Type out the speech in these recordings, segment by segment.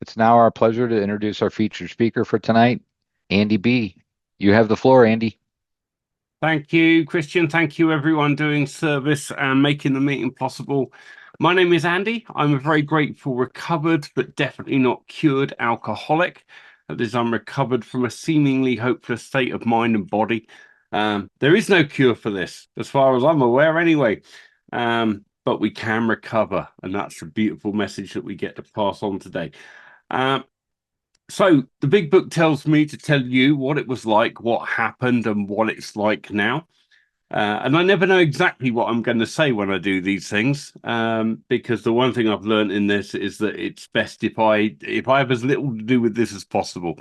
It's now our pleasure to introduce our featured speaker for tonight, Andie B. You have the floor, Andie. Thank you, Christian. Thank you, everyone doing service and making the meeting possible. My name is Andie. I'm a very grateful, recovered, but definitely not cured alcoholic. That is, I'm recovered from a seemingly hopeless state of mind and body. There is no cure for this, as far as I'm aware, anyway. But we can recover, and that's the beautiful message that we get to pass on today. Um, so the big book tells me to tell you what it was like, what happened, and what it's like now. And I never know exactly what I'm going to say when I do these things, because the one thing I've learned in this is that it's best if I have as little to do with this as possible.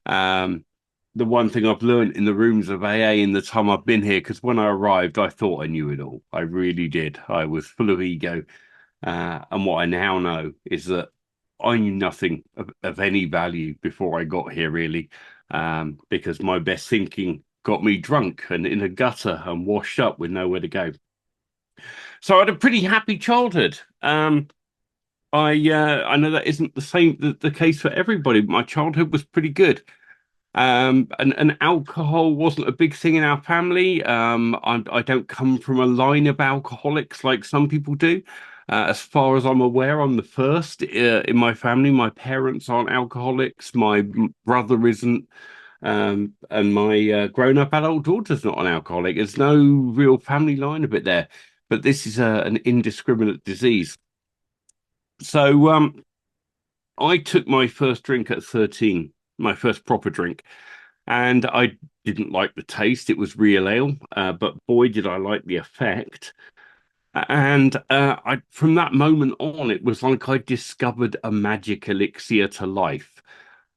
Um, the one thing I've learned in the rooms of AA in the time I've been here, because when I arrived, I thought I knew it all. I really did. I was full of ego. And what I now know is that I knew nothing of any value before I got here, really, because my best thinking got me drunk and in a gutter and washed up with nowhere to go. So I had a pretty happy childhood. I know that isn't the case for everybody, but my childhood was pretty good. And alcohol wasn't a big thing in our family. I don't come from a line of alcoholics like some people do. As far as I'm aware, I'm the first in my family. My parents aren't alcoholics. My brother isn't. And my grown-up adult daughter's not an alcoholic. There's no real family line of it there. But this is an indiscriminate disease. So I took my first drink at 13, my first proper drink. And I didn't like the taste. It was real ale, but boy, did I like the effect. And from that moment on, it was like I discovered a magic elixir to life.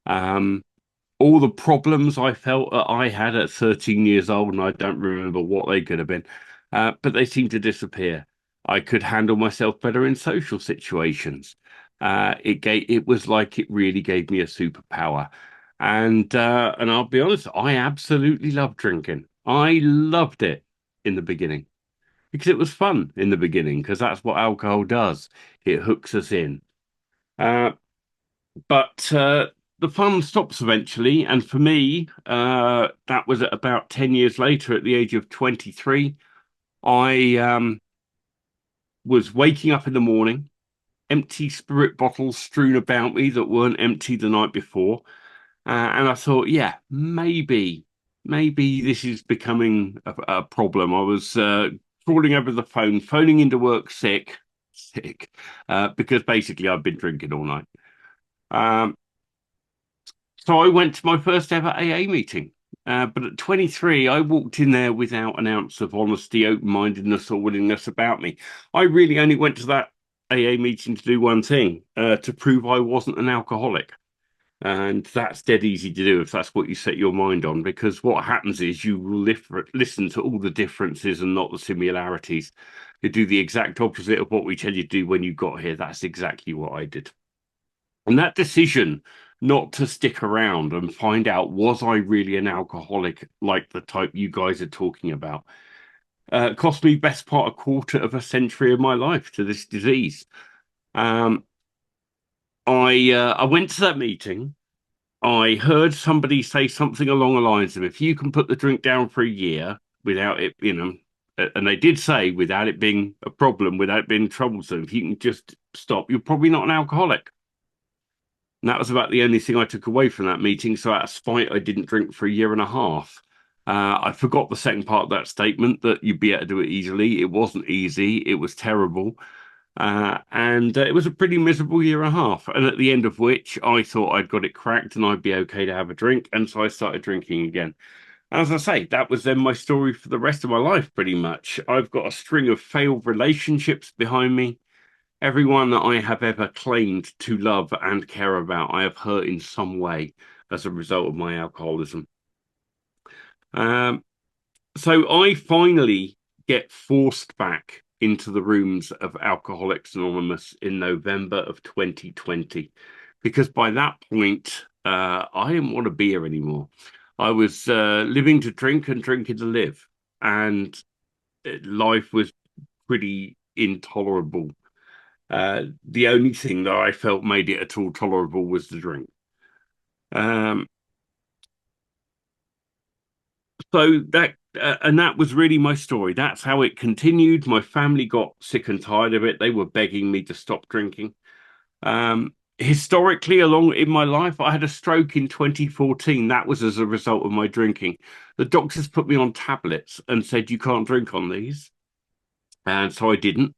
Um, all the problems I felt that I had at 13 years old, and I don't remember what they could have been, but they seemed to disappear. I could handle myself better in social situations. It was like it really gave me a superpower. And I'll be honest, I absolutely loved drinking. I loved it in the beginning because it was fun in the beginning, because that's what alcohol does. It hooks us in. Uh, but the fun stops eventually. And for me, that was at about 10 years later, at the age of 23. I was waking up in the morning, empty spirit bottles strewn about me that weren't empty the night before. And I thought, yeah, maybe this is becoming a problem. I was crawling over the phone, phoning into work sick, because basically I've been drinking all night. Um, So I went to my first ever AA meeting. But at 23, I walked in there without an ounce of honesty, open-mindedness, or willingness about me. I really only went to that AA meeting to do one thing, to prove I wasn't an alcoholic. And that's dead easy to do if that's what you set your mind on, because what happens is you will listen to all the differences and not the similarities. You do the exact opposite of what we tell you to do when you got here. That's exactly what I did. And that decision not to stick around and find out, was I really an alcoholic like the type you guys are talking about, cost me best part a quarter of a century of my life to this disease. Um, I went to that meeting. I heard somebody say something along the lines of, if you can put the drink down for a year without it, and they did say without it being a problem, without it being troublesome, if you can just stop, you're probably not an alcoholic. And that was about the only thing I took away from that meeting. So out of spite, I didn't drink for a year and a half. I forgot the second part of that statement, that you'd be able to do it easily. It wasn't easy. It was terrible. And it was a pretty miserable year and a half. And at the end of which, I thought I'd got it cracked and I'd be okay to have a drink. And so I started drinking again. As I say, that was then my story for the rest of my life, pretty much. I've got a string of failed relationships behind me. Everyone that I have ever claimed to love and care about, I have hurt in some way as a result of my alcoholism. Um, so I finally get forced back into the rooms of Alcoholics Anonymous in November of 2020, because by that point, I didn't want to be here anymore. I was living to drink and drinking to live, and life was pretty intolerable. The only thing that I felt made it at all tolerable was the drink. Um, so that was really my story. That's how it continued. My family got sick and tired of it. They were begging me to stop drinking. Historically, along in my life, I had a stroke in 2014. That was as a result of my drinking. The doctors put me on tablets and said, you can't drink on these. And so I didn't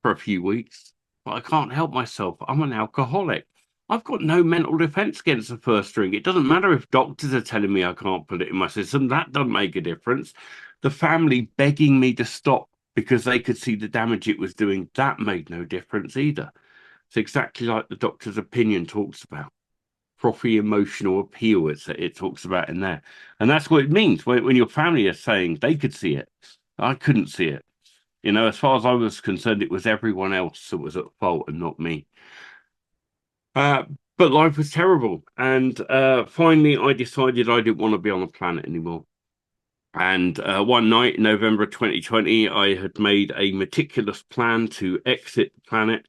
for a few weeks. But I can't help myself. I'm an alcoholic. I've got no mental defense against the first drink. It doesn't matter if doctors are telling me I can't put it in my system. That doesn't make a difference. The family begging me to stop because they could see the damage it was doing, that made no difference either. It's exactly like the doctor's opinion talks about. Frothy emotional appeal, it talks about in there. And that's what it means when your family are saying they could see it. I couldn't see it. As far as I was concerned, it was everyone else that was at fault and not me. Uh, but life was terrible. And finally, I decided I didn't want to be on the planet anymore. And one night in November 2020, I had made a meticulous plan to exit the planet,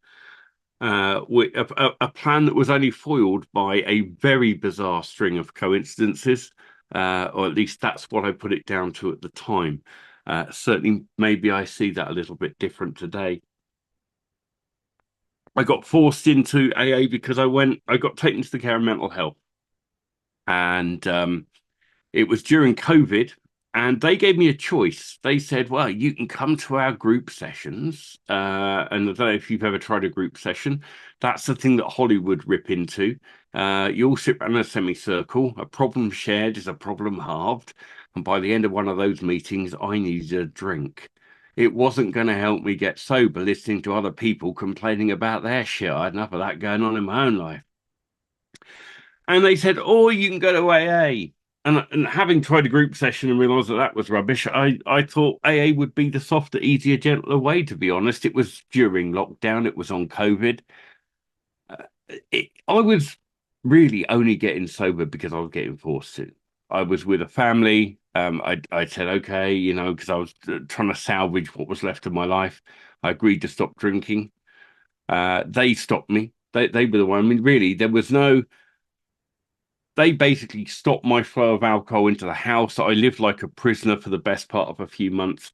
a plan that was only foiled by a very bizarre string of coincidences, or at least that's what I put it down to at the time. Certainly, maybe I see that a little bit different today. I got forced into AA because I got taken to the care of mental health. And it was during COVID, and they gave me a choice. They said, well, you can come to our group sessions. And I don't know if you've ever tried a group session. That's the thing that Hollywood rip into. You all sit around in a semicircle. A problem shared is a problem halved. And by the end of one of those meetings, I needed a drink. It wasn't going to help me get sober listening to other people complaining about their shit. I had enough of that going on in my own life. And they said, "Oh, you can go to AA." And having tried a group session and realised that that was rubbish, I thought AA would be the softer, easier, gentler way, to be honest. It was during lockdown, it was on COVID. Uh, I was really only getting sober because I was getting forced to. I was with a family. I said, okay, because I was trying to salvage what was left of my life. I agreed to stop drinking. They stopped me. They were the one. I mean, really, there was no they basically stopped my flow of alcohol into the house. I lived like a prisoner for the best part of a few months.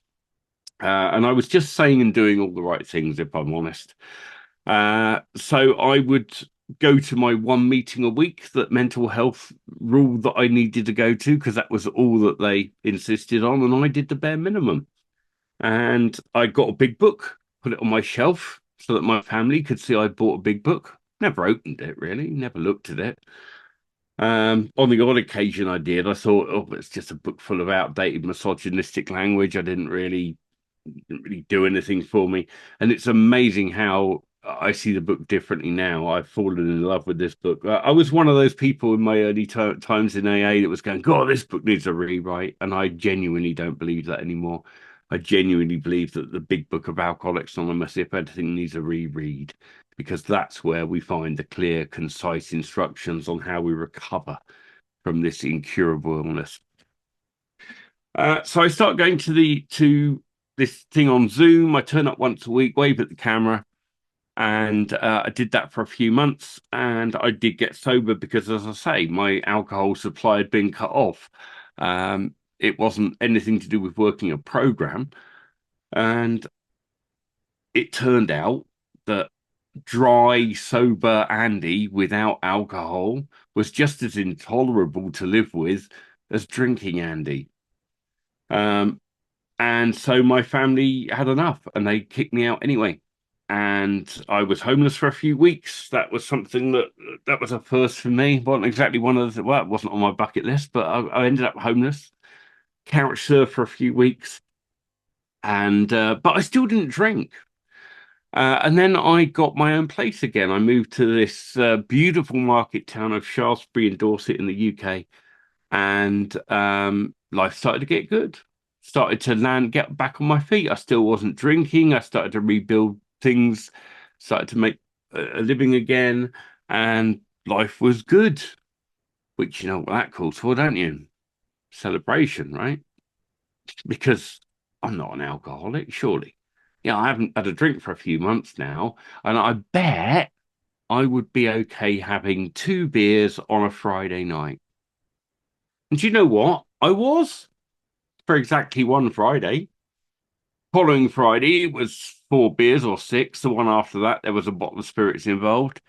And I was just saying and doing all the right things, if I'm honest. So I would go to my one meeting a week, that mental health rule that I needed to go to, because that was all that they insisted on. And I did the bare minimum. And I got a big book, put it on my shelf so that my family could see I bought a big book. Never opened it, really, never looked at it. On the odd occasion I did, I thought, oh, it's just a book full of outdated misogynistic language. I didn't really do anything for me. And it's amazing how I see the book differently now. I've fallen in love with this book. I was one of those people in my early times in AA that was going, God, this book needs a rewrite. And I genuinely don't believe that anymore. I genuinely believe that the big book of Alcoholics Anonymous, if anything, needs a reread, because that's where we find the clear, concise instructions on how we recover from this incurable illness. So I start going to this thing on Zoom. I turn up once a week, wave at the camera, and I did that for a few months. And I did get sober because, as I say, my alcohol supply had been cut off. It wasn't anything to do with working a program, and it turned out that dry, sober Andie without alcohol was just as intolerable to live with as drinking Andie. Um, And so my family had enough and they kicked me out anyway. And I was homeless for a few weeks. That was something that was a first for me. Wasn't exactly one of the, well, it wasn't on my bucket list, but I ended up homeless, couch surfed for a few weeks. And but I still didn't drink. And then I got my own place again. I moved to this beautiful market town of Shaftesbury in Dorset in the UK, and life started to get good. Started to get back on my feet. I still wasn't drinking. I started to rebuild things, started to make a living again, and life was good. Which you know what that calls for, don't you? Celebration, right? Because I'm not an alcoholic, surely. I haven't had a drink for a few months now, and I bet I would be okay having 2 beers on a Friday night. And do you know what? I was for exactly one Friday. Following Friday, it was 4 beers or six. The one after that, there was a bottle of spirits involved.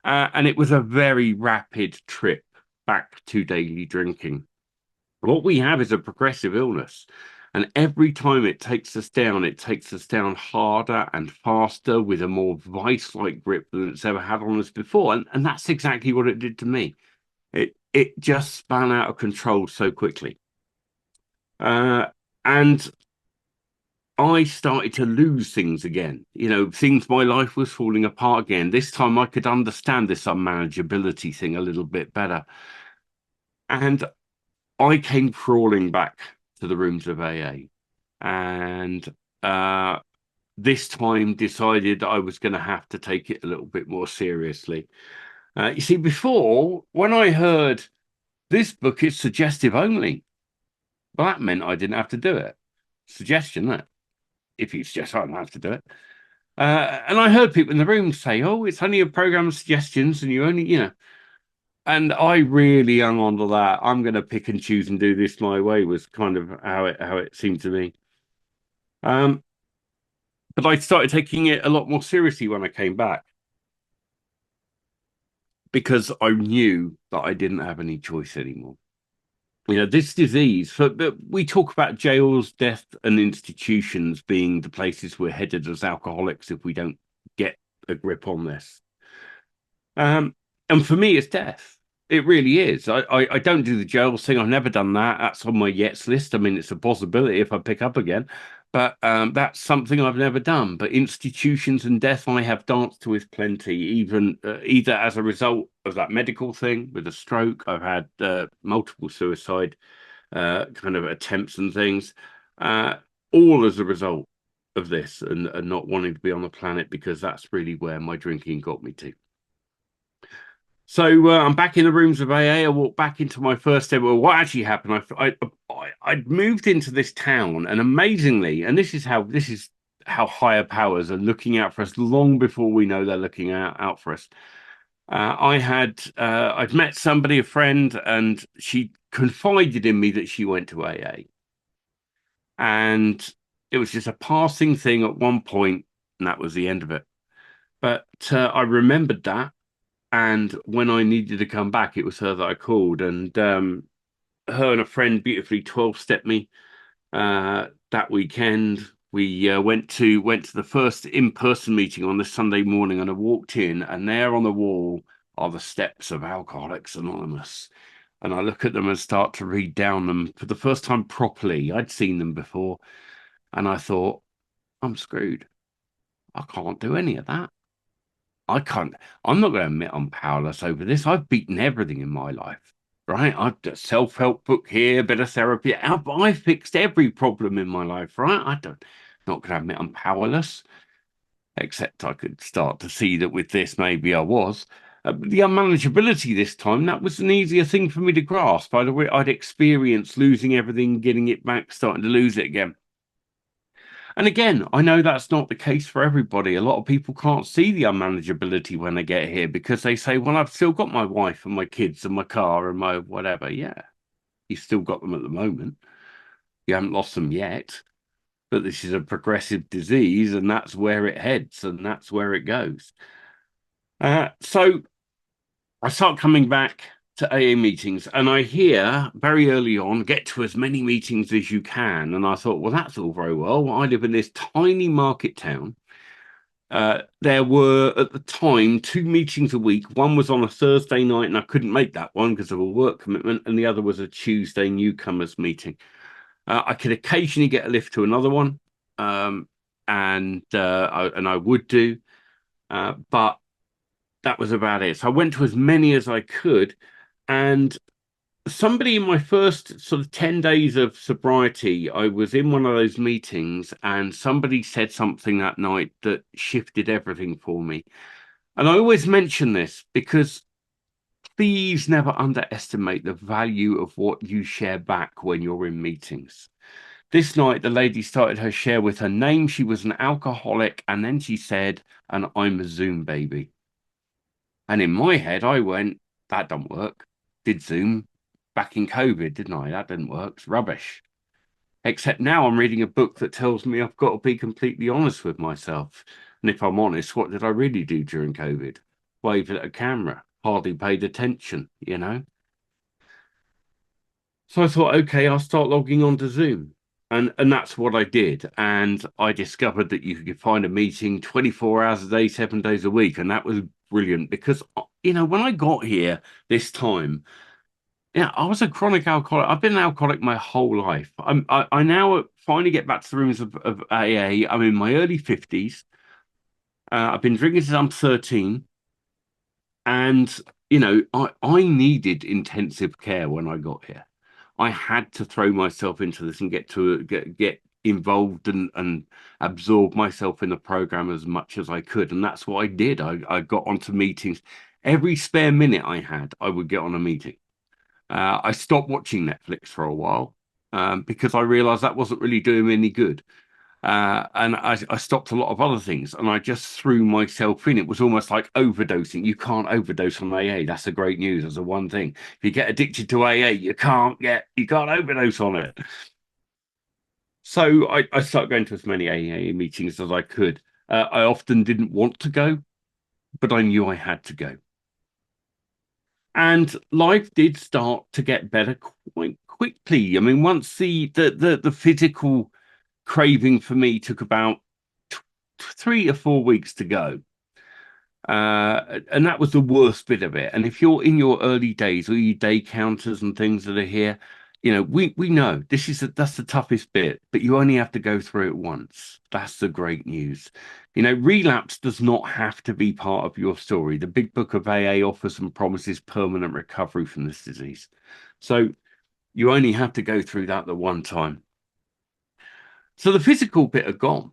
And it was a very rapid trip back to daily drinking. What we have is a progressive illness. And every time it takes us down harder and faster with a more vice-like grip than it's ever had on us before. And that's exactly what it did to me. It just spun out of control so quickly. And I started to lose things again. Things, my life was falling apart again. This time I could understand this unmanageability thing a little bit better. And I came crawling back to the rooms of AA and this time decided I was going to have to take it a little bit more seriously. You see, before, when I heard this book is suggestive only, well, that meant I didn't have to do it. Suggestion that if you suggest, I don't have to do it. And I heard people in the room say, "Oh, it's only a program of suggestions, and you only." And I really hung on to that. I'm going to pick and choose and do this my way was kind of how it seemed to me. Um, but I started taking it a lot more seriously when I came back because I knew that I didn't have any choice anymore. This disease, but we talk about jails, death, and institutions being the places we're headed as alcoholics if we don't get a grip on this. And for me, it's death. It really is. I don't do the jail thing. I've never done that. That's on my yets list. I mean, it's a possibility if I pick up again, but that's something I've never done. But institutions and death, I have danced with plenty. Even either as a result of that medical thing with a stroke, I've had multiple suicide kind of attempts and things, uh, all as a result of this and not wanting to be on the planet because that's really where my drinking got me to. So I'm back in the rooms of AA. I walked back into my first ever. Well, what actually happened? I'd moved into this town, and amazingly, and this is how higher powers are looking out for us long before we know they're looking out for us. I'd met somebody, a friend, and she confided in me that she went to AA, and it was just a passing thing at one point, and that was the end of it. But I remembered that. And when I needed to come back, it was her that I called. And her and a friend beautifully 12-stepped me that weekend. We went to the first in-person meeting on the Sunday morning, and I walked in, and there on the wall are the steps of Alcoholics Anonymous. And I look at them and start to read down them for the first time properly. I'd seen them before, and I thought, I'm screwed. I can't do any of that. I can't, I'm not going to admit I'm powerless over this. I've beaten everything in my life, right? I've got a self-help book here, a bit of therapy. I've fixed every problem in my life, right? Not going to admit I'm powerless, except I could start to see that with this, maybe I was. The unmanageability this time, that was an easier thing for me to grasp. I'd experienced losing everything, getting it back, starting to lose it again. And again, I know that's not the case for everybody. A lot of people can't see the unmanageability when they get here because they say, well, I've still got my wife and my kids and my car and my whatever. Yeah, you've still got them at the moment. You haven't lost them yet, but this is a progressive disease and that's where it heads and that's where it goes. So I start coming back to AA meetings and I hear very early on, get to as many meetings as you can. And I thought, well, that's all very well. I live in this tiny market town. There were at the time 2 meetings a week. One was on a Thursday night, and I couldn't make that one because of a work commitment, and the other was a Tuesday newcomers meeting. I could occasionally get a lift to another one, and I would do, but that was about it. So I went to as many as I could, and somebody in my first sort of 10 days of sobriety, I was in one of those meetings and somebody said something that night that shifted everything for me. And I always mention this because please never underestimate the value of what you share back when you're in meetings. This night, the lady started her share with her name. She was an alcoholic. And then she said, and I'm a Zoom baby. And in my head, I went, that don't work. Did Zoom back in COVID, didn't I? That didn't work. It's rubbish. Except now I'm reading a book that tells me I've got to be completely honest with myself. And if I'm honest, what did I really do during COVID? Wave at a camera, hardly paid attention, you know? So I thought, okay, I'll start logging on to Zoom. And that's what I did. And I discovered that you could find a meeting 24 hours a day, 7 days a week. And that was brilliant because, when I got here this time, yeah, I was a chronic alcoholic. I've been an alcoholic my whole life. I now finally get back to the rooms of AA. I'm in my early 50s. I've been drinking since I'm 13. And, I needed intensive care when I got here. I had to throw myself into this and get involved and absorb myself in the program as much as I could. And that's what I did. I got onto meetings. Every spare minute I had, I would get on a meeting. I stopped watching Netflix for a while because I realized that wasn't really doing me any good. And I stopped a lot of other things and I just threw myself in. It was almost like overdosing. You can't overdose on AA. That's the great news. That's the one thing. If you get addicted to AA, you can't overdose on it. So I started going to as many AA meetings as I could. I often didn't want to go, but I knew I had to go. And life did start to get better quite quickly. I mean, once the physical craving for me took about 3 or 4 weeks to go. And that was the worst bit of it. And if you're in your early days, or your day counters and things that are here, we know that's the toughest bit, but you only have to go through it once. That's the great news. Relapse does not have to be part of your story. The Big Book of AA offers and promises permanent recovery from this disease. So you only have to go through that the one time. So the physical bit are gone.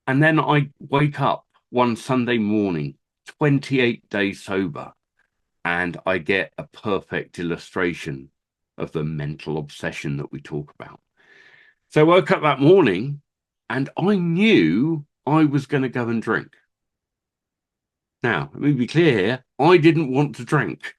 And then I wake up one Sunday morning, 28 days sober, and I get a perfect illustration of the mental obsession that we talk about. So I woke up that morning and I knew I was going to go and drink. Now, let me be clear here, I didn't want to drink,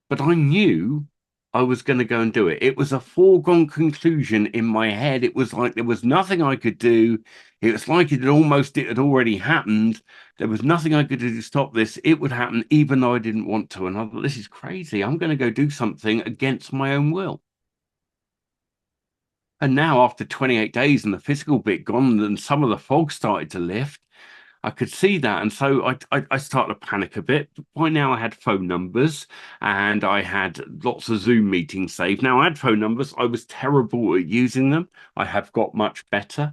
but I knew I was going to go and do it. It was a foregone conclusion in my head. It was like there was nothing I could do. It was like it had already happened. There was nothing I could do to stop this. It would happen even though I didn't want to. And I thought, this is crazy. I'm going to go do something against my own will. And now, after 28 days and the physical bit gone, and some of the fog started to lift, I could see that. And so I started to panic a bit. By now, I had phone numbers and I had lots of Zoom meetings saved. Now, I had phone numbers. I was terrible at using them. I have got much better.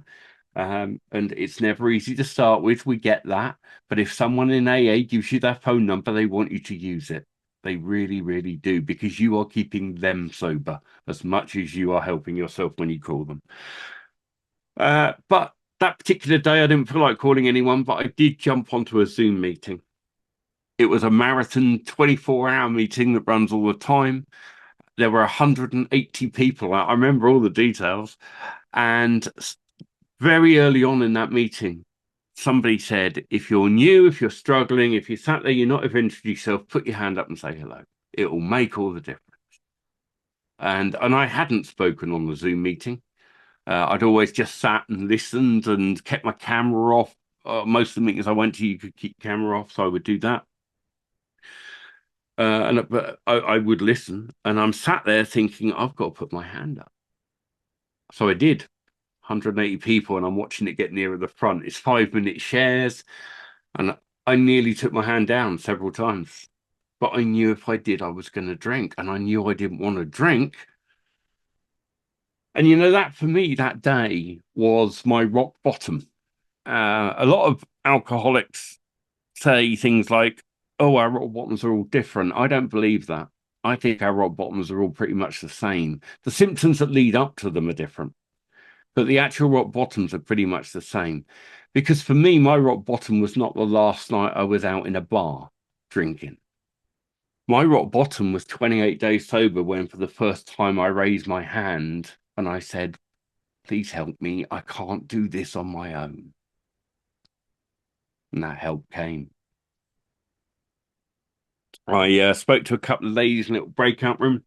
And it's never easy to start with. We get that. But if someone in AA gives you their phone number, they want you to use it. They really, really do, because you are keeping them sober as much as you are helping yourself when you call them. But that particular day, I didn't feel like calling anyone, but I did jump onto a Zoom meeting. It was a marathon 24-hour meeting that runs all the time. There were 180 people. I remember all the details. And very early on in that meeting, somebody said, if you're new, if you're struggling, if you sat there, you're not introduced yourself, put your hand up and say hello. It will make all the difference. And I hadn't spoken on the Zoom meeting. I'd always just sat and listened and kept my camera off. Most of the meetings I went to, you could keep camera off, so I would do that. But I would listen, and I'm sat there thinking, I've got to put my hand up. So I did. 180 people, and I'm watching it get nearer the front. It's 5-minute shares, and I nearly took my hand down several times. But I knew if I did, I was going to drink, and I knew I didn't want to drink. And that for me, that day was my rock bottom. A lot of alcoholics say things like, oh, our rock bottoms are all different. I don't believe that. I think our rock bottoms are all pretty much the same. The symptoms that lead up to them are different, but the actual rock bottoms are pretty much the same. Because for me, my rock bottom was not the last night I was out in a bar drinking. My rock bottom was 28 days sober when, for the first time, I raised my hand and I said, please help me. I can't do this on my own. And that help came. I spoke to a couple of ladies in a little breakout room,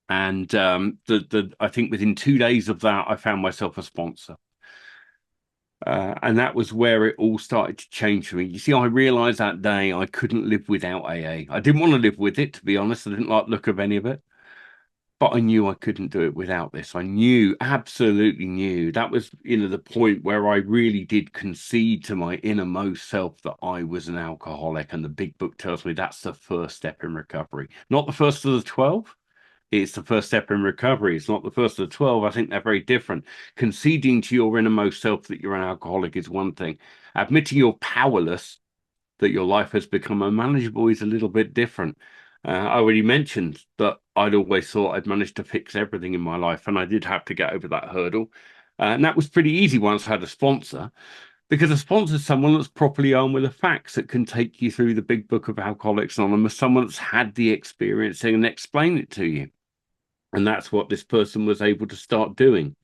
and I think within 2 days of that, I found myself a sponsor. And that was where it all started to change for me. You see, I realized that day I couldn't live without AA. I didn't want to live with it, to be honest. I didn't like the look of any of it. But I knew I couldn't do it without this. I knew, absolutely knew. That was, the point where I really did concede to my innermost self that I was an alcoholic. And the big book tells me that's the first step in recovery. Not the first of the 12. It's the first step in recovery. It's not the first of the 12. I think they're very different. Conceding to your innermost self that you're an alcoholic is one thing. Admitting you're powerless, that your life has become unmanageable, is a little bit different. I already mentioned that I'd always thought I'd managed to fix everything in my life, and I did have to get over that hurdle. And that was pretty easy once I had a sponsor, because a sponsor is someone that's properly armed with the facts that can take you through the big book of Alcoholics Anonymous, someone that's had the experience and explain it to you. And that's what this person was able to start doing.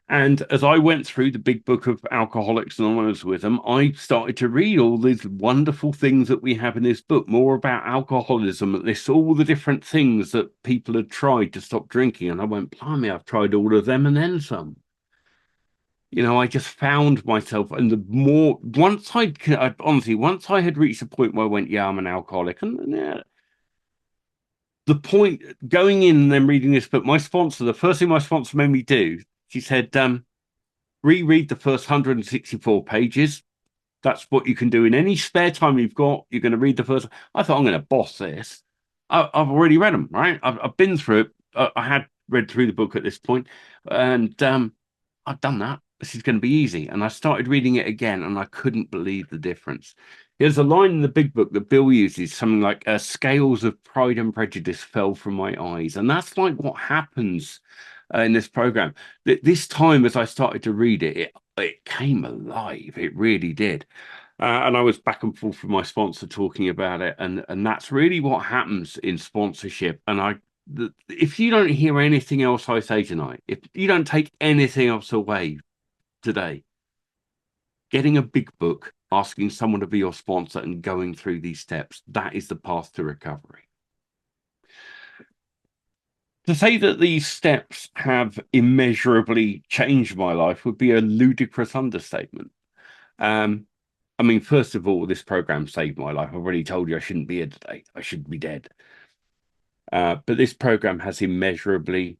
And as I went through the big book of Alcoholics Anonymous with them, I started to read all these wonderful things that we have in this book, more about alcoholism, and lists all the different things that people had tried to stop drinking. And I went, blimey, I've tried all of them and then some. I just found myself, and the more, once I had reached a point where I went, yeah, I'm an alcoholic. And yeah, the point going in and then reading this book, the first thing my sponsor made me do, she said, reread the first 164 pages. That's what you can do in any spare time you've got. You're going to read the first. I thought, I'm going to boss this. I've already read them, right? I've been through it. I had read through the book at this point, and I've done that. This is going to be easy. And I started reading it again, and I couldn't believe the difference. There's a line in the big book that Bill uses, something like scales of pride and prejudice fell from my eyes. And that's like what happens in this program. This time, as I started to read it, it came alive. It really did. And I was back and forth with my sponsor talking about it. And that's really what happens in sponsorship. And if you don't hear anything else I say tonight, if you don't take anything else away today, getting a big book, asking someone to be your sponsor and going through these steps, that is the path to recovery. To say that these steps have immeasurably changed my life would be a ludicrous understatement. First of all, this program saved my life. I've already told you I shouldn't be here today. I should be dead. But this program has immeasurably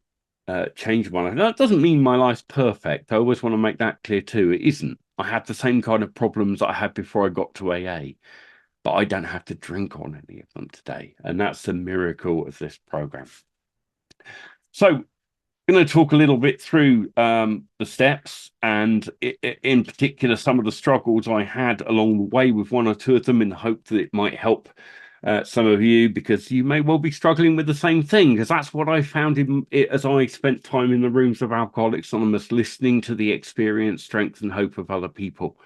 changed my life. That doesn't mean my life's perfect. I always want to make that clear too. It isn't. I have the same kind of problems that I had before I got to AA, but I don't have to drink on any of them today. And that's the miracle of this program. So I'm going to talk a little bit through the steps, and in particular, some of the struggles I had along the way with one or two of them, in the hope that it might help some of you, because you may well be struggling with the same thing, because that's what I found as I spent time in the rooms of Alcoholics Anonymous, listening to the experience, strength, and hope of other people,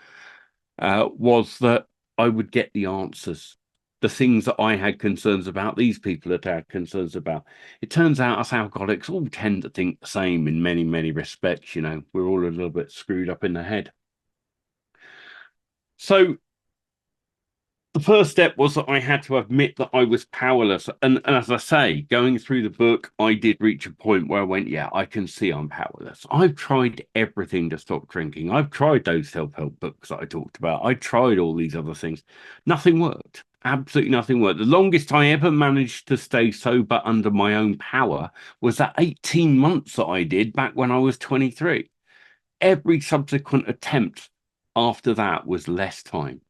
was that I would get the answers. The things that I had concerns about, these people had concerns about. It turns out us alcoholics all tend to think the same in many, many respects. We're all a little bit screwed up in the head. So the first step was that I had to admit that I was powerless. And as I say, going through the book, I did reach a point where I went, yeah, I can see I'm powerless. I've tried everything to stop drinking. I've tried those self-help books that I talked about. I tried all these other things. Nothing worked. Absolutely nothing worked. The longest I ever managed to stay sober under my own power was that 18 months that I did back when I was 23. Every subsequent attempt after that was less time.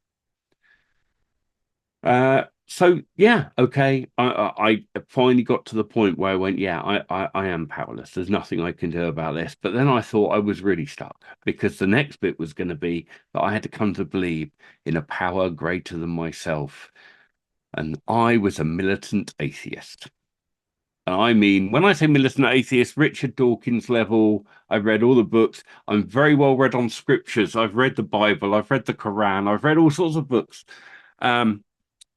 So yeah, okay. I finally got to the point where I went, yeah, I am powerless. There's nothing I can do about this. But then I thought I was really stuck, because the next bit was going to be that I had to come to believe in a power greater than myself. And I was a militant atheist. And when I say militant atheist, Richard Dawkins level, I've read all the books. I'm very well read on scriptures. I've read the Bible. I've read the Quran. I've read all sorts of books.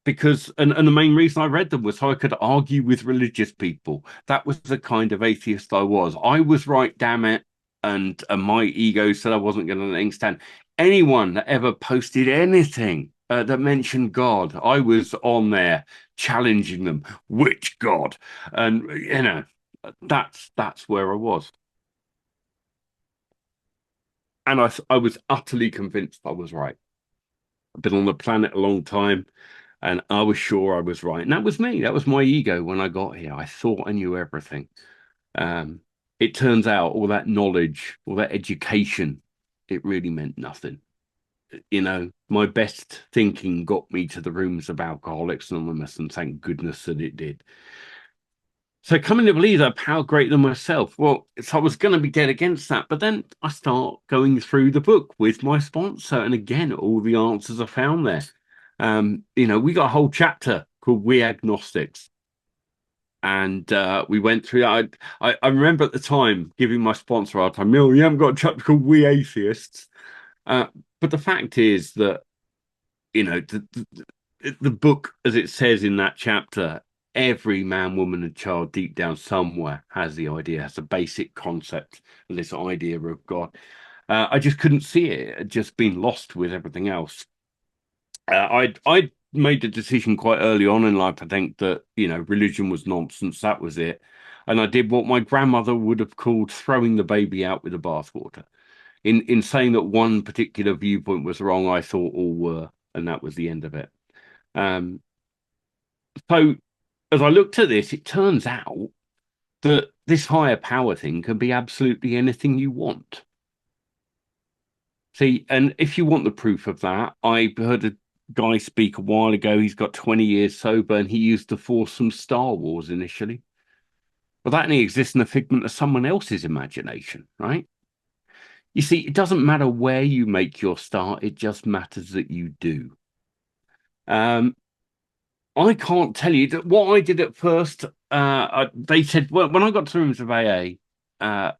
Because the main reason I read them was so I could argue with religious people. That was the kind of atheist I was. I was right, damn it. and my ego said I wasn't going to let things stand. Anyone that ever posted anything that mentioned God, I was on there challenging them. Which God? And that's where I was, and I was utterly convinced I was right. I've been on the planet a long time, and I was sure I was right. And that was me. That was my ego when I got here. I thought I knew everything. Um, it turns out all that knowledge, all that education, it really meant nothing. My best thinking got me to the rooms of Alcoholics Anonymous, and thank goodness that it did. So coming to believe that power greater than myself, well, so I was going to be dead against that, but then I start going through the book with my sponsor, and again, all the answers are found there. We got a whole chapter called "We Agnostics," and we went through that. I remember at the time giving my sponsor our time, "No, you haven't got a chapter called We Atheists," uh, but the fact is that the book, as it says in that chapter, every man, woman, and child deep down somewhere has the idea, has a basic concept of this idea of God. I just couldn't see it. It had just been lost with everything else. I made the decision quite early on in life. I think that religion was nonsense. That was it, and I did what my grandmother would have called throwing the baby out with the bathwater. In saying that one particular viewpoint was wrong, I thought all were, and that was the end of it. Um, so as I looked at this, it turns out that this higher power thing can be absolutely anything you want. See, and if you want the proof of that, I heard a guy speak a while ago. He's got 20 years sober, and he used the Force from Star Wars initially. But that only exists in the figment of someone else's imagination, right? You see, it doesn't matter where you make your start, it just matters that you do. Um, I can't tell you that what I did at first. They said, well, when I got to rooms of AA,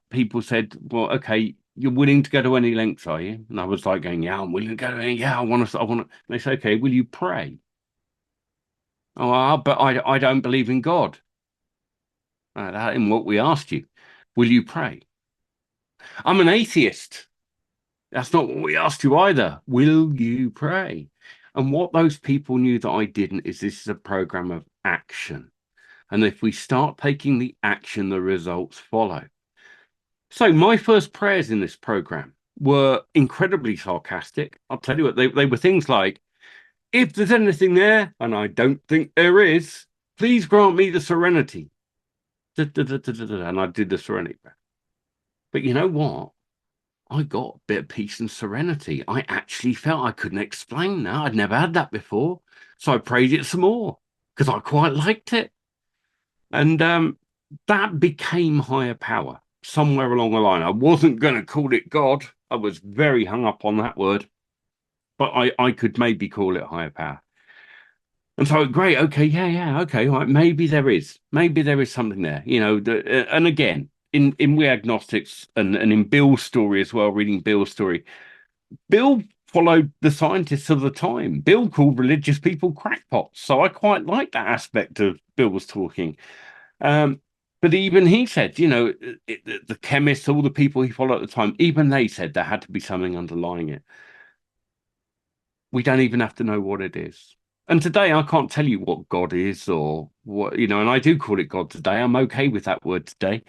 people said, "Well, okay, you're willing to go to any lengths, are you?" And I was like, "Going, yeah, I'm willing to go to any. Yeah, I want to. I want to." They said, "Okay, will you pray?" Oh, but I don't believe in God. That isn't what we asked you. Will you pray? I'm an atheist. That's not what we asked you either. Will you pray? And what those people knew that I didn't is this is a program of action. And if we start taking the action, the results follow. So my first prayers in this program were incredibly sarcastic. I'll tell you what, they were things like, if there's anything there, and I don't think there is, please grant me the serenity. Da, da, da, da, da, da, and I did the serenity prayer. But you know what? I got a bit of peace and serenity. I actually felt I couldn't explain that. I'd never had that before. So I prayed it some more because I quite liked it. And that became higher power somewhere along the line. I wasn't going to call it God. I was very hung up on that word, but I could maybe call it higher power. And so, great, okay, yeah, okay, right, maybe there is something there, and again, in We Agnostics and in Bill's story as well, reading Bill's story, Bill followed the scientists of the time. Bill called religious people crackpots, so I quite like that aspect of Bill's talking. Um, but even he said, the chemists, all the people he followed at the time, even they said there had to be something underlying it. We don't even have to know what it is. And today I can't tell you what God is or what, and I do call it God today. I'm okay with that word today.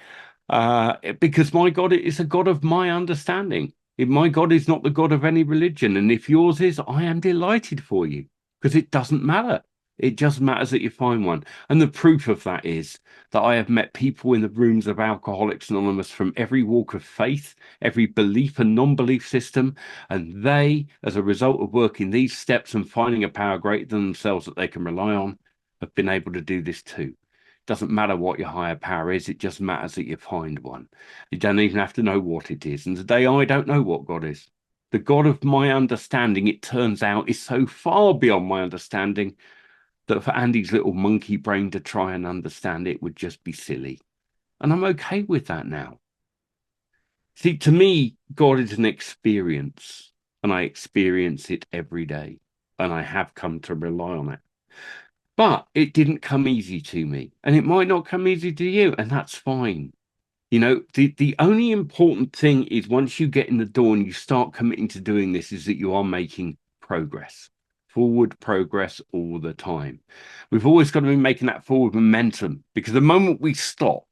Because my God is a God of my understanding. If my God is not the God of any religion, and if yours is, I am delighted for you because it doesn't matter. It just matters that you find one. And the proof of that is that I have met people in the rooms of Alcoholics Anonymous from every walk of faith, every belief and non-belief system. And they, as a result of working these steps and finding a power greater than themselves that they can rely on, have been able to do this too. Doesn't matter what your higher power is, it just matters that you find one. You don't even have to know what it is. And today I don't know what God is. The God of my understanding, it turns out, is so far beyond my understanding that for Andie's little monkey brain to try and understand it would just be silly. And I'm okay with that now. See, to me, God is an experience, and I experience it every day, and I have come to rely on it. But it didn't come easy to me, and it might not come easy to you, and that's fine. The only important thing is once you get in the door and you start committing to doing this, is that you are making progress, forward progress all the time. We've always got to be making that forward momentum, because the moment we stop,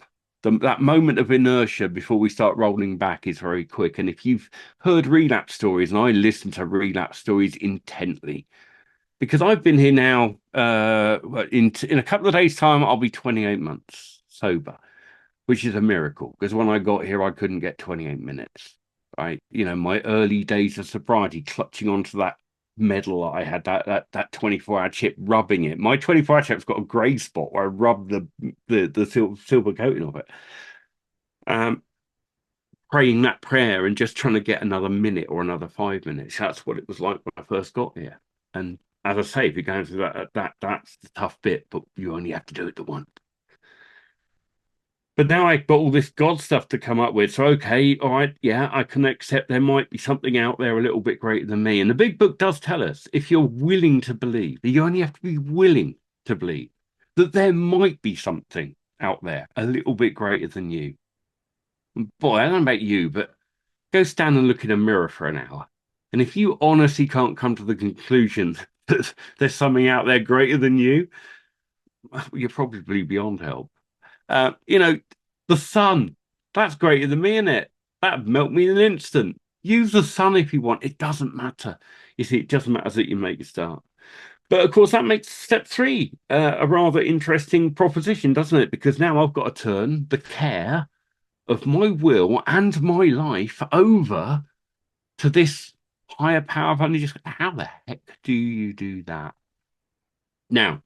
that moment of inertia before we start rolling back is very quick. And if you've heard relapse stories, and I listen to relapse stories intently, because I've been here now, in a couple of days' time, I'll be 28 months sober, which is a miracle, because when I got here, I couldn't get 28 minutes. Right, my early days of sobriety, clutching onto that medal I had, that 24-hour chip, rubbing it. My 24-hour chip's got a grey spot where I rubbed the silver coating of it. Um, Praying that prayer and just trying to get another minute or another 5 minutes. That's what it was like when I first got here. And as I say, if you're going through that's the tough bit, but you only have to do it the once. But now I've got all this God stuff to come up with. So, okay, all right, yeah, I can accept there might be something out there a little bit greater than me. And the big book does tell us, if you're willing to believe, you only have to be willing to believe that there might be something out there a little bit greater than you. And boy, I don't know about you, but go stand and look in a mirror for an hour. And if you honestly can't come to the conclusion that there's something out there greater than you, you're probably beyond help. Uh, you know, the sun, that's greater than me, innit? That'd melt me in an instant. Use the sun if you want. It doesn't matter. You see, it doesn't matter that you make a start. But of course, that makes step three a rather interesting proposition, doesn't it? Because now I've got to turn the care of my will and my life over to this higher power of only just how the heck do you do that? Now,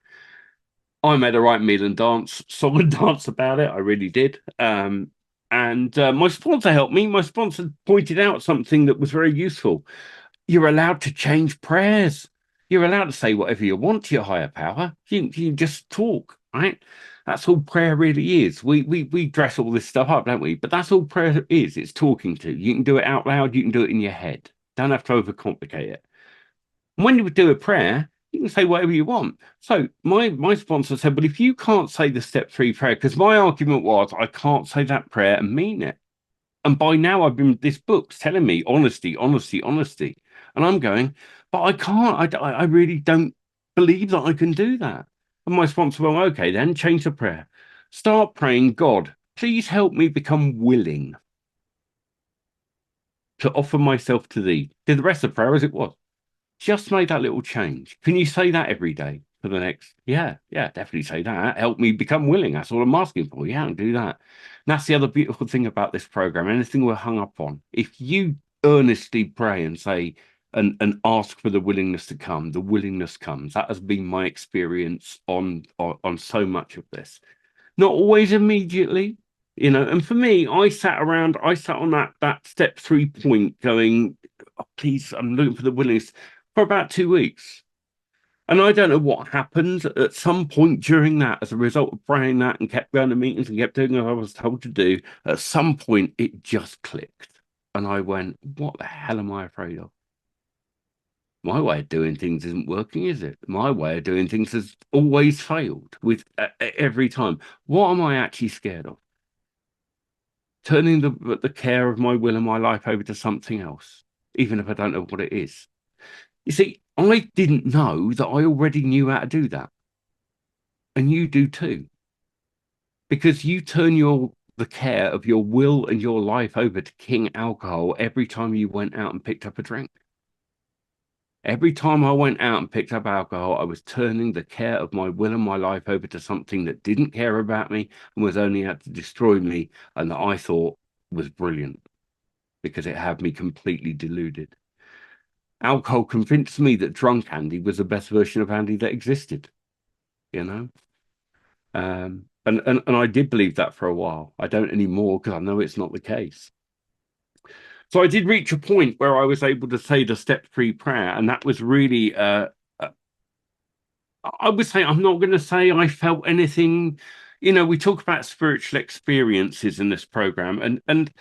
I made a right meal and dance, song and dance about it. I really did. And my sponsor helped me. My sponsor pointed out something that was very useful. You're allowed to change prayers. You're allowed to say whatever you want to your higher power. You just talk, right? That's all prayer really is. We dress all this stuff up, don't we? But that's all prayer is. It's talking to. You can do it out loud. You can do it in your head. Don't have to overcomplicate it. When you do a prayer, you can say whatever you want. So my sponsor said, well, if you can't say the step three prayer, because my argument was I can't say that prayer and mean it. And by now I've been, this book's telling me honesty, honesty, honesty. And I'm going, but I can't. I really don't believe that I can do that. And my sponsor, well, okay, then change the prayer. Start praying, God, please help me become willing to offer myself to thee. Did the rest of the prayer as it was. Just made that little change. Can you say that every day for the next? Yeah, definitely say that. Help me become willing. That's all I'm asking for. Yeah, and do that. And that's the other beautiful thing about this program. Anything we're hung up on, if you earnestly pray and say and ask for the willingness to come, the willingness comes. That has been my experience on so much of this. Not always immediately, and for me, I sat on that step 3 point going, oh, please, I'm looking for the willingness for about 2 weeks. And I don't know what happened at some point during that as a result of praying that and kept going to meetings and kept doing what I was told to do. At some point, it just clicked. And I went, what the hell am I afraid of? My way of doing things isn't working, is it? My way of doing things has always failed with every time. What am I actually scared of? Turning the care of my will and my life over to something else, even if I don't know what it is. You see, I didn't know that I already knew how to do that. And you do too. Because you turn the care of your will and your life over to King Alcohol every time you went out and picked up a drink. Every time I went out and picked up alcohol, I was turning the care of my will and my life over to something that didn't care about me and was only out to destroy me, and that I thought was brilliant because it had me completely deluded. Alcohol convinced me that drunk Andie was the best version of Andie that existed, you know? And I did believe that for a while. I don't anymore because I know it's not the case. So I did reach a point where I was able to say the step three prayer, and that was really, I would say, I'm not going to say I felt anything. We talk about spiritual experiences in this program, and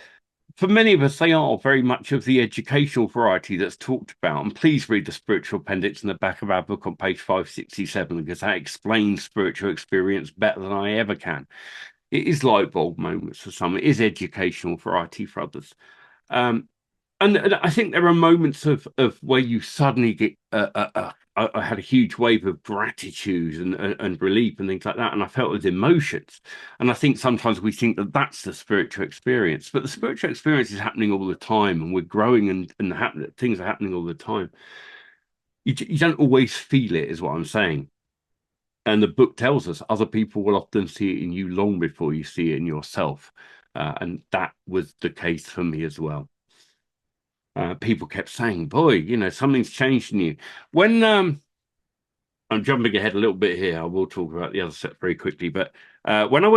for many of us, they are very much of the educational variety that's talked about. And please read the spiritual appendix in the back of our book on page 567, because that explains spiritual experience better than I ever can. It is light bulb moments for some. It is educational variety for others. Um, and I think there are moments of where you suddenly get. I had a huge wave of gratitude and relief and things like that, and I felt those emotions. And I think sometimes we think that that's the spiritual experience, but the spiritual experience is happening all the time, and we're growing, and things are happening all the time. You don't always feel it, is what I'm saying. And the book tells us other people will often see it in you long before you see it in yourself. And that was the case for me as well. People kept saying, "Boy, something's changed in you." When I'm jumping ahead a little bit here, I will talk about the other set very quickly. But when I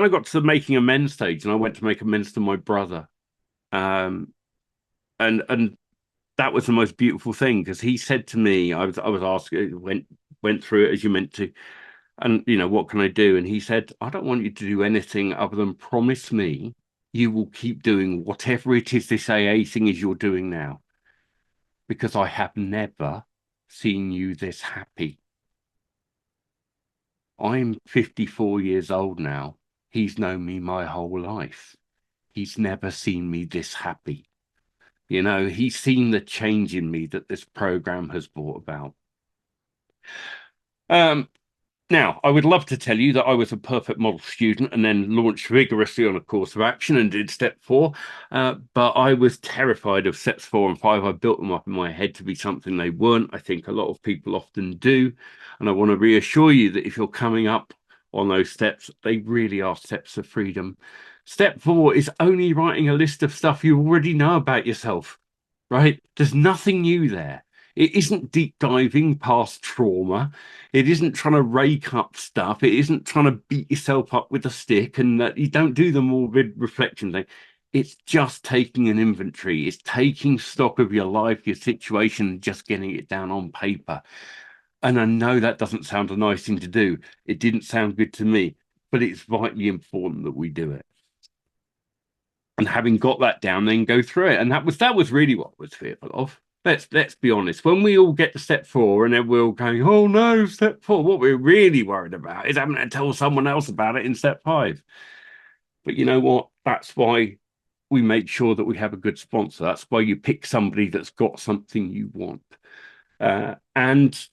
got to the making amends stage, and I went to make amends to my brother, um, and that was the most beautiful thing because he said to me, I was asking, went through it as you meant to, and what can I do? And he said, I don't want you to do anything other than promise me you will keep doing whatever it is this AA thing is you're doing now, because I have never seen you this happy. I'm 54 years old now. He's known me my whole life. He's never seen me this happy. He's seen the change in me that this program has brought about. Um, Now, I would love to tell you that I was a perfect model student and then launched vigorously on a course of action and did step 4. But I was terrified of steps 4 and 5. I built them up in my head to be something they weren't. I think a lot of people often do. And I want to reassure you that if you're coming up on those steps, they really are steps of freedom. Step 4 is only writing a list of stuff you already know about yourself, right? There's nothing new there. It isn't deep diving past trauma. It isn't trying to rake up stuff. It isn't trying to beat yourself up with a stick, and that you don't do the morbid reflection thing. It's just taking an inventory. It's taking stock of your life, your situation, and just getting it down on paper. And I know that doesn't sound a nice thing to do. It didn't sound good to me, but it's vitally important that we do it. And having got that down, then go through it. And that was really what I was fearful of. Let's be honest. When we all get to step 4 and then we're all going, oh no, step 4, what we're really worried about is having to tell someone else about it in step 5. But you know what? That's why we make sure that we have a good sponsor. That's why you pick somebody that's got something you want. And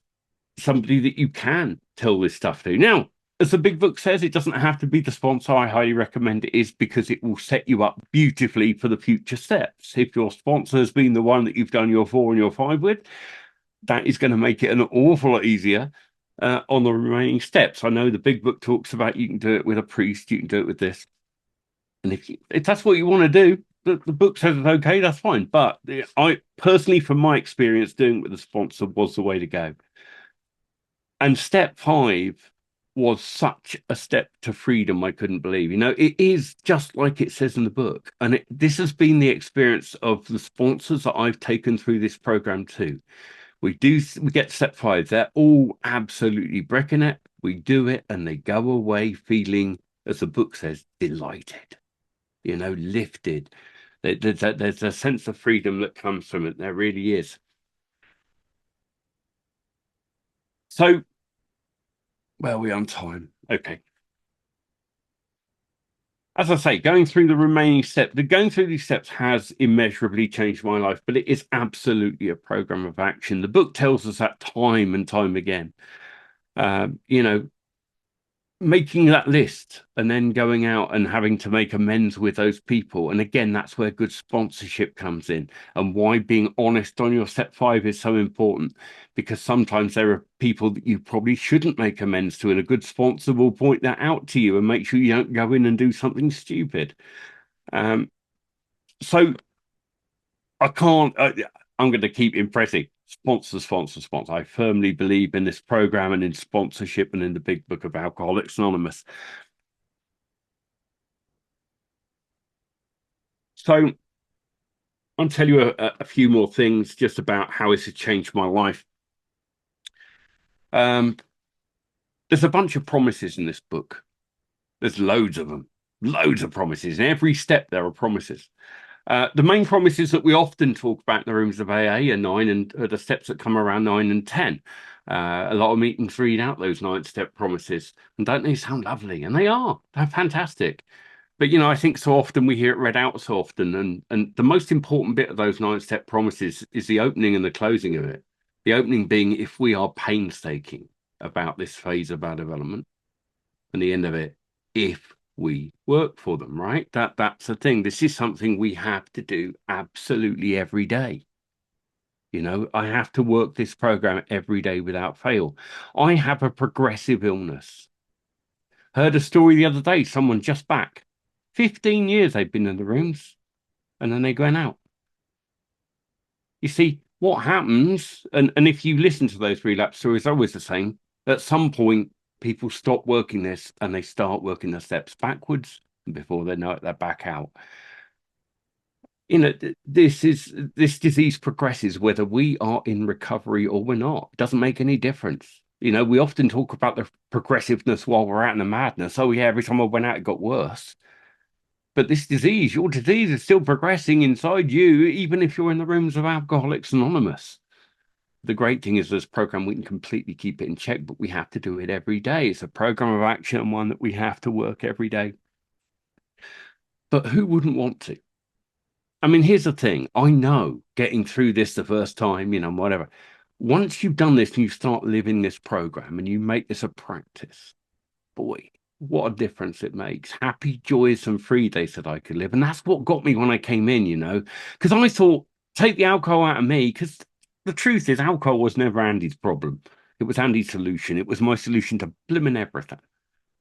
somebody that you can tell this stuff to. Now, as the big book says, it doesn't have to be the sponsor. I highly recommend it is because it will set you up beautifully for the future steps. If your sponsor has been the one that you've done your 4 and your 5 with, that is going to make it an awful lot easier on the remaining steps. I know the big book talks about you can do it with a priest, you can do it with this. And if that's what you want to do, the book says it's okay, that's fine. But I personally, from my experience, doing it with a sponsor was the way to go. And step 5 was such a step to freedom I couldn't believe. It is just like it says in the book. And this has been the experience of the sponsors that I've taken through this program too. We get step 5. They're all absolutely bricking it. We do it and they go away feeling, as the book says, delighted, lifted. There's a sense of freedom that comes from it. There really is. So, where are we on time? Okay. As I say, going through these steps has immeasurably changed my life, but it is absolutely a program of action. The book tells us that time and time again. Um, you know, Making that list and then going out and having to make amends with those people. And again, that's where good sponsorship comes in and why being honest on your step 5 is so important, because sometimes there are people that you probably shouldn't make amends to, and a good sponsor will point that out to you and make sure you don't go in and do something stupid. Um, so I can't, I'm going to keep impressing sponsor, sponsor, sponsor. I firmly believe in this program and in sponsorship and in the big book of Alcoholics Anonymous. So I'll tell you a few more things just about how this has changed my life. There's a bunch of promises in this book. There's loads of them, loads of promises. In every step, there are promises. The main promises that we often talk about in the rooms of AA are 9 and the steps that come around 9 and 10. A lot of meetings read out those 9 step promises, and don't they sound lovely? And they are. They're fantastic. But I think so often we hear it read out so often, and the most important bit of those 9 step promises is the opening and the closing of it. The opening being if we are painstaking about this phase of our development, and the end of it, if we work for them, right? That's the thing. This is something we have to do absolutely every day. I have to work this program every day without fail. I have a progressive illness. Heard a story the other day, someone just back. 15 years they've been in the rooms and then they went out. You see, what happens, and if you listen to those relapse stories, they're always the same. At some point, people stop working this and they start working the steps backwards. And before they know it, they're back out. This disease progresses whether we are in recovery or we're not. It doesn't make any difference. We often talk about the progressiveness while we're out in the madness. Oh, yeah, every time I went out, it got worse. But this disease, your disease is still progressing inside you, even if you're in the rooms of Alcoholics Anonymous. The great thing is this program, we can completely keep it in check, but we have to do it every day. It's a program of action and one that we have to work every day. But who wouldn't want to? I mean, here's the thing. I know getting through this the first time, whatever. Once you've done this and you start living this program and you make this a practice, boy, what a difference it makes. Happy, joyous, and free, they said I could live. And that's what got me when I came in, because I thought, take the alcohol out of me, because the truth is, alcohol was never Andie's problem. It was Andie's solution. It was my solution to blimmin' everything.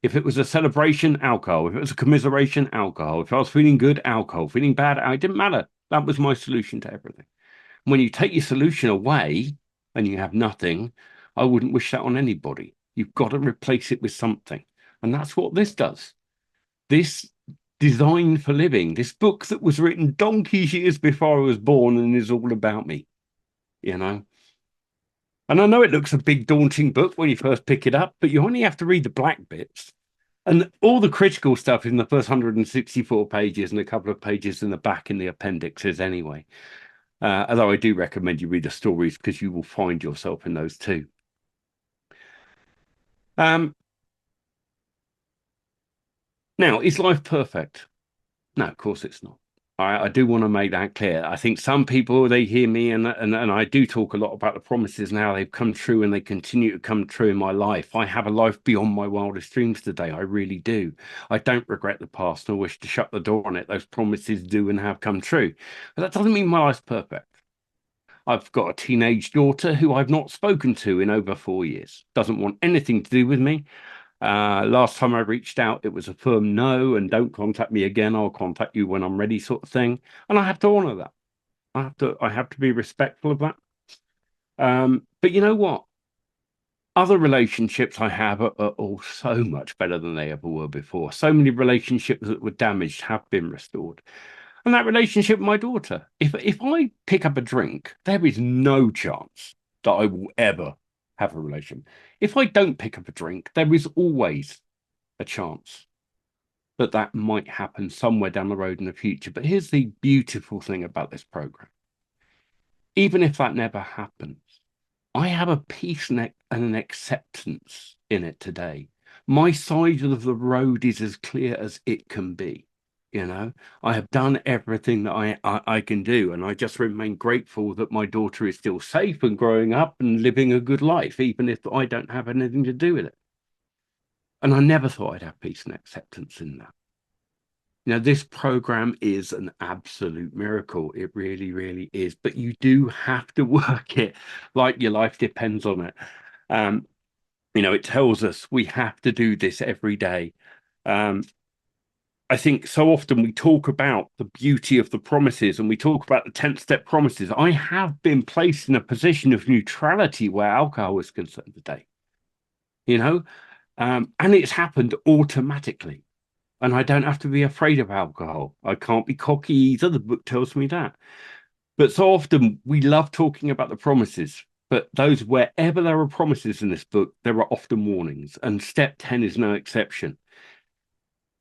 If it was a celebration, alcohol. If it was a commiseration, alcohol. If I was feeling good, alcohol. Feeling bad, it didn't matter. That was my solution to everything. When you take your solution away and you have nothing, I wouldn't wish that on anybody. You've got to replace it with something. And that's what this does. This Design for Living, this book that was written donkey's years before I was born and is all about me, And I know it looks a big, daunting book when you first pick it up, but you only have to read the black bits. And all the critical stuff in the first 164 pages and a couple of pages in the back in the appendixes anyway. Although I do recommend you read the stories because you will find yourself in those too. Now, is life perfect? No, of course it's not. I do want to make that clear. I think some people, they hear me and I do talk a lot about the promises and how they've come true and they continue to come true in my life. I have a life beyond my wildest dreams today. I really do. I don't regret the past nor wish to shut the door on it. Those promises do and have come true. But that doesn't mean my life's perfect. I've got a teenage daughter who I've not spoken to in over 4 years. Doesn't want anything to do with me. Last time I reached out, it was a firm no, and don't contact me again. I'll contact you when I'm ready, sort of thing. And I have to honor that. I have to be respectful of that. But you know what? Other relationships I have are all so much better than they ever were before. So many relationships that were damaged have been restored. And that relationship with my daughter, if I pick up a drink, there is no chance that I will ever have a relation. If I don't pick up a drink, there is always a chance that that might happen somewhere down the road in the future. But here's the beautiful thing about this program. Even if that never happens, I have a peace and an acceptance in it today. My side of the road is as clear as it can be. I have done everything that I can do, and I just remain grateful that my daughter is still safe and growing up and living a good life, even if I don't have anything to do with it. And I never thought I'd have peace and acceptance in that. This program is an absolute miracle. It really, really is. But you do have to work it like your life depends on it. It tells us we have to do this every day. I think so often we talk about the beauty of the promises and we talk about the 10th step promises. I have been placed in a position of neutrality where alcohol is concerned today, and it's happened automatically. And I don't have to be afraid of alcohol. I can't be cocky either. The book tells me that. But so often we love talking about the promises, but wherever there are promises in this book, there are often warnings. And step 10 is no exception.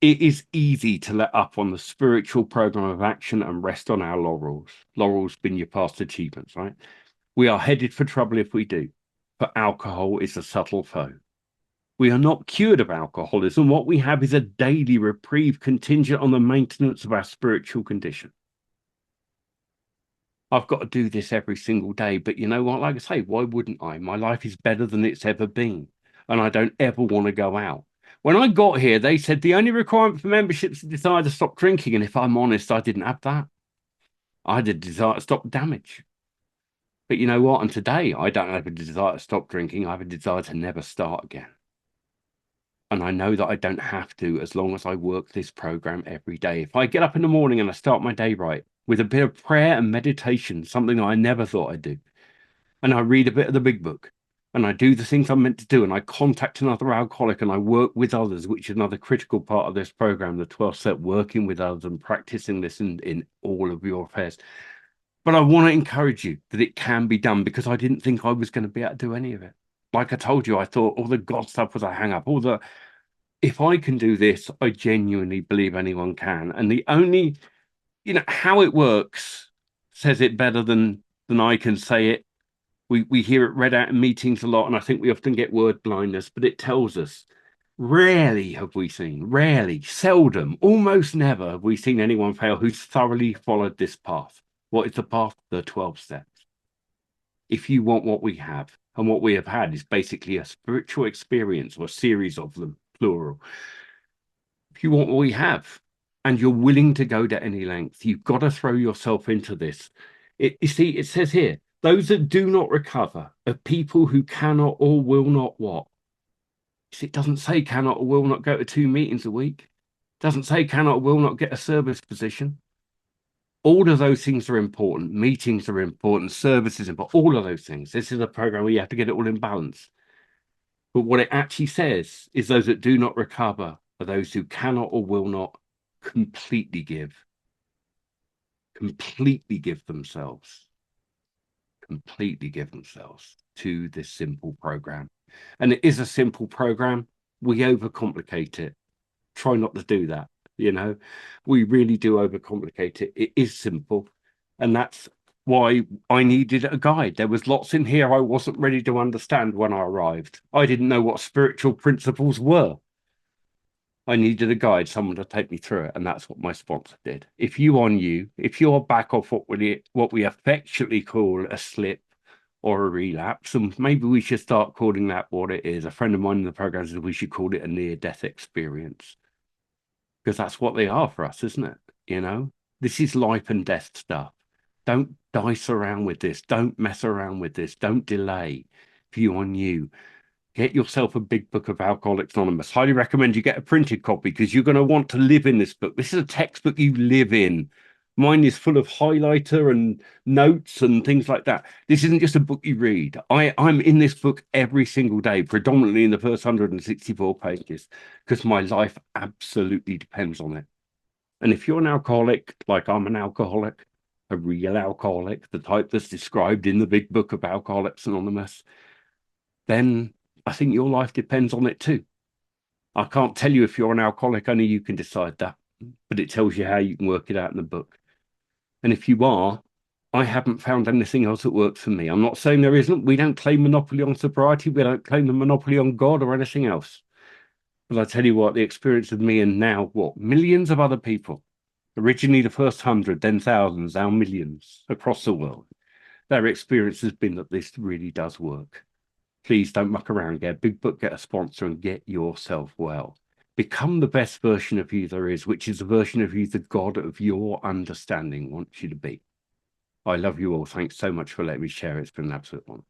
It is easy to let up on the spiritual program of action and rest on our laurels. Laurels being your past achievements, right? We are headed for trouble if we do. but alcohol is a subtle foe. We are not cured of alcoholism. What we have is a daily reprieve contingent on the maintenance of our spiritual condition. I've got to do this every single day, but you know what? Like I say, why wouldn't I? My life is better than it's ever been, and I don't ever want to go out. When I got here, they said the only requirement for membership is a desire to stop drinking, and if I'm honest, I didn't have that. I had a desire to stop damage. But you know what? And today, I don't have a desire to stop drinking. I have a desire to never start again. And I know that I don't have to as long as I work this program every day. If I get up in the morning and I start my day right with a bit of prayer and meditation, something that I never thought I'd do, and I read a bit of the big book, and I do the things I'm meant to do, and I contact another alcoholic and I work with others, which is another critical part of this program, the 12 step working with others and practicing this in all of your affairs. But I want to encourage you that it can be done, because I didn't think I was going to be able to do any of it. Like I told you, I thought all the God stuff was a hang up. If I can do this, I genuinely believe anyone can. And the only, how it works says it better than I can say it. We hear it read out in meetings a lot, and I think we often get word blindness, but it tells us rarely, seldom, almost never have we seen anyone fail who's thoroughly followed this path. What is the path? The 12 steps. If you want what we have, and what we have had is basically a spiritual experience, or a series of them, plural. If you want what we have, and you're willing to go to any length, you've got to throw yourself into this. You see, it says here, those that do not recover are people who cannot or will not what? It doesn't say cannot or will not go to 2 meetings a week. It doesn't say cannot or will not get a service position. All of those things are important. Meetings are important. Services are important. All of those things. This is a program where you have to get it all in balance. But what it actually says is those that do not recover are those who cannot or will not completely give themselves to this simple program. And it is a simple program. We overcomplicate it. Try not to do that. We really do overcomplicate it. It is simple. And that's why I needed a guide. There was lots in here I wasn't ready to understand when I arrived. I didn't know what spiritual principles were. I needed a guide, someone to take me through it, and that's what my sponsor did. If you're back off what we affectionately call a slip or a relapse, and maybe we should start calling that what it is. A friend of mine in the program said we should call it a near-death experience, because that's what they are for us, isn't it? This is life and death stuff. Don't dice around with this. Don't mess around with this. Don't delay. If you are new, get yourself a big book of Alcoholics Anonymous. Highly recommend you get a printed copy, because you're going to want to live in this book. This is a textbook you live in. Mine is full of highlighter and notes and things like that. This isn't just a book you read. I'm in this book every single day, predominantly in the first 164 pages, because my life absolutely depends on it. And if you're an alcoholic, like I'm an alcoholic, a real alcoholic, the type that's described in the big book of Alcoholics Anonymous, then I think your life depends on it too. I can't tell you if you're an alcoholic, only you can decide that, but it tells you how you can work it out in the book. And if you are, I haven't found anything else that works for me. I'm not saying there isn't. We don't claim monopoly on sobriety. We don't claim the monopoly on God or anything else. But I tell you what, the experience of me and now, millions of other people, originally the first 100, then thousands, now millions across the world, their experience has been that this really does work. Please don't muck around. Get a big book, get a sponsor, and get yourself well. Become the best version of you there is, which is the version of you the God of your understanding wants you to be. I love you all. Thanks so much for letting me share. It's been an absolute honor.